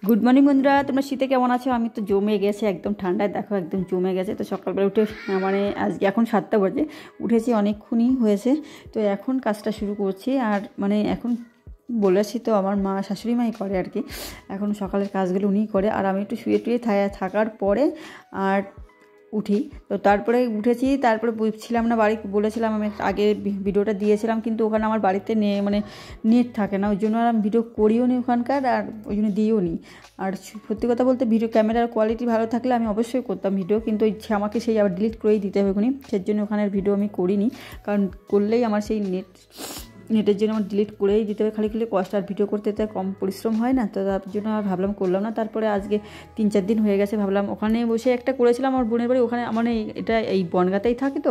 Good morning বন্ধুরা, তোমরা শীতে কেমন আছো? আমি তো জমে গেছে একদম ঠান্ডায়, দেখো একদম জমে গেছে। তো সকালবেলা উঠে মানে আজকে এখন 7টা বাজে উঠেছি, অনেকক্ষণই হয়েছে। তো এখন কাজটা শুরু করছি। আর মানে এখন বলেছি তো আমার মা শাশুড়ি মাই করে আর কি, এখন সকালের কাজগুলো উনিই করে। আর আমি একটু শুয়ে টুয়ে থাকার পরে আর উঠি। তো তারপরে উঠেছি, তারপরে বুঝছিলাম না বাড়ি, বলেছিলাম আমি আগে ভিডিওটা দিয়েছিলাম, কিন্তু ওখানে আমার বাড়িতে মানে নেট থাকে না, ওই জন্য আর আমি ভিডিও করিও নি ওখানকার, আর ওই জন্য দিয়েও নি। আর সত্যি কথা বলতে ভিডিও ক্যামেরার কোয়ালিটি ভালো থাকলে আমি অবশ্যই করতাম ভিডিও, কিন্তু আমাকে সেই আবার ডিলিট করেই দিতে হবে কোনি, সেই জন্য ওখানের ভিডিও আমি করিনি। কারণ করলেই আমার সেই নেটের জন্য আমার ডিলিট করেই দিতে হবে, খালি কষ্ট। আর ভিডিও করতে তো কম পরিশ্রম হয় না, তো তার জন্য আর ভাবলাম করলাম না। তারপরে আজকে 3-4 দিন হয়ে গেছে, ভাবলাম ওখানে বসে একটা করেছিলাম আমার বোনের বাড়ি, ওখানে মানে এটা এই বনগাঁতেই থাকে, তো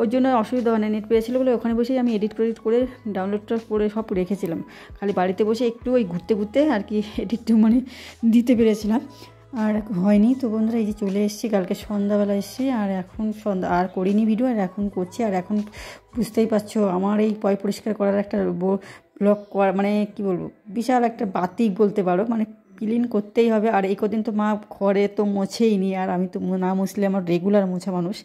ওর জন্য অসুবিধা হয় না, নেট পেয়েছিলো বলে ওখানে বসেই আমি এডিট করে ডাউনলোডটা করে সব রেখেছিলাম। খালি বাড়িতে বসে একটু ওই ঘুরতে আর কি এডিট মানে দিতে পেরেছিলাম, আর হয়নি। তো বন্ধুরা এই যে চলে এসেছি, কালকে সন্ধ্যাবেলা এসেছি, আর এখন আর করিনি ভিডিও, আর এখন করছি। আর এখন বুঝতেই পারছো আমার এই পরিষ্কার করার একটা ব্লগ করা মানে কি বলবো, বিশাল একটা বাতিক বলতে পারো, মানে ক্লিন করতেই হবে। আর এই কদিন তো মা ঘরে তো মোছেই নি, আর আমি তো না মুছলে আমার রেগুলার মোছা মানুষ,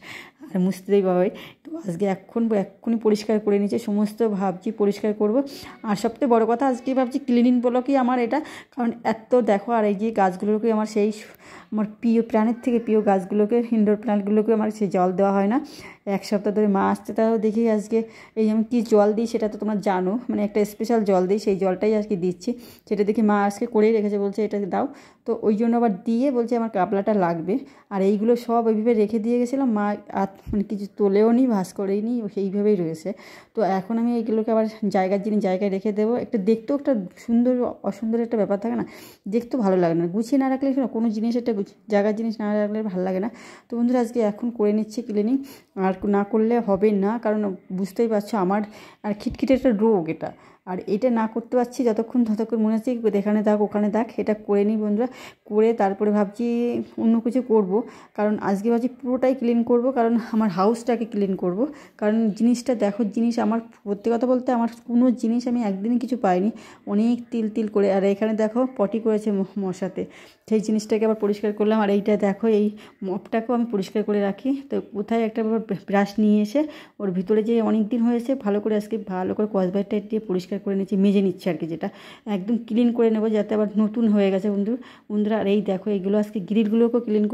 আর মুছতেই পাবে। তো আজকে এক্ষুনি পরিষ্কার করে নিচ্ছে সমস্ত, ভাবছি পরিষ্কার করব। আর সবথেকে বড় কথা আজকে ভাবছি ক্লিনিং ব্লগই আমার এটা, কারণ এত দেখো। আর এই যে গাছগুলোকে আমার সেই আমার প্রিয় প্রাণের থেকে প্রিয় গাছগুলোকে, ইনডোর প্ল্যান্টগুলোকে আমার সেই জল দেওয়া হয় না। 1 সপ্তাহ ধরে মা আসতে, তাও দেখি আজকে এই আমি কী জল দিই সেটা তো তোমরা জানো, মানে একটা স্পেশাল জল দিই, সেই জলটাই আজকে দিচ্ছি। সেটা দেখি মা আজকে করেই রেখেছে, বলছে এটা দাও। তো ওই জন্য আবার দিয়ে বলছে আমার কাপলাটা লাগবে। আর এইগুলো সব ওইভাবে রেখে দিয়ে গেছিলাম, মা মানে কিছু তোলেও নি, ভাস করেই নি, সেইভাবেই রয়েছে। তো এখন আমি এইগুলোকে আবার জায়গায় রেখে দেবো। একটা দেখতেও একটা সুন্দর অসুন্দর একটা ব্যাপার থাকে না, দেখতেও ভালো লাগে না, গুছিয়ে না রাখলে কোনো জিনিস একটা জায়গার জিনিস না রাখলে ভালো লাগে না। তো বন্ধুরা আজকে এখন করে নিচ্ছি ক্লিনিং, আর না করলে হবে না, কারণ বুঝতেই পারছো আমার আর খিটখিটে একটা রোগ এটা। আর এটা না করতে পারছি যতক্ষণ মনে হচ্ছে এখানে থাক ওখানে থাক। এটা করে নিই বন্ধুরা, করে তারপরে ভাবছি অন্য কিছু করব। কারণ আজকে ভাবছি পুরোটাই ক্লিন করব, কারণ আমার হাউসটাকে ক্লিন করব। কারণ জিনিসটা দেখো, জিনিস আমার সত্যি কথা বলতে আমার কোনো জিনিস আমি একদিনই কিছু পাইনি, অনেক তিল করে। আর এখানে দেখো পটি করেছে মশাতে, সেই জিনিসটাকে আবার পরিষ্কার করলাম। আর এইটা দেখো, এই মপটাকেও আমি পরিষ্কার করে রাখি। তো কোথায় একটা ব্রাশ নিয়ে এসে ওর ভিতরে যে অনেক দিন হয়েছে ভালো করে আজকে ভালো করে কসবাইট টাইট দিয়ে পরিষ্কার করে নিচ্ছি, মেজে নিচ্ছি আর কি, যেটা একদম ক্লিন করে নেবো যাতে আবার নতুন হয়ে গেছে বন্ধুরা। আর এই দেখো এইগুলো আজকে গ্রিলগুলোকেও ক্লিন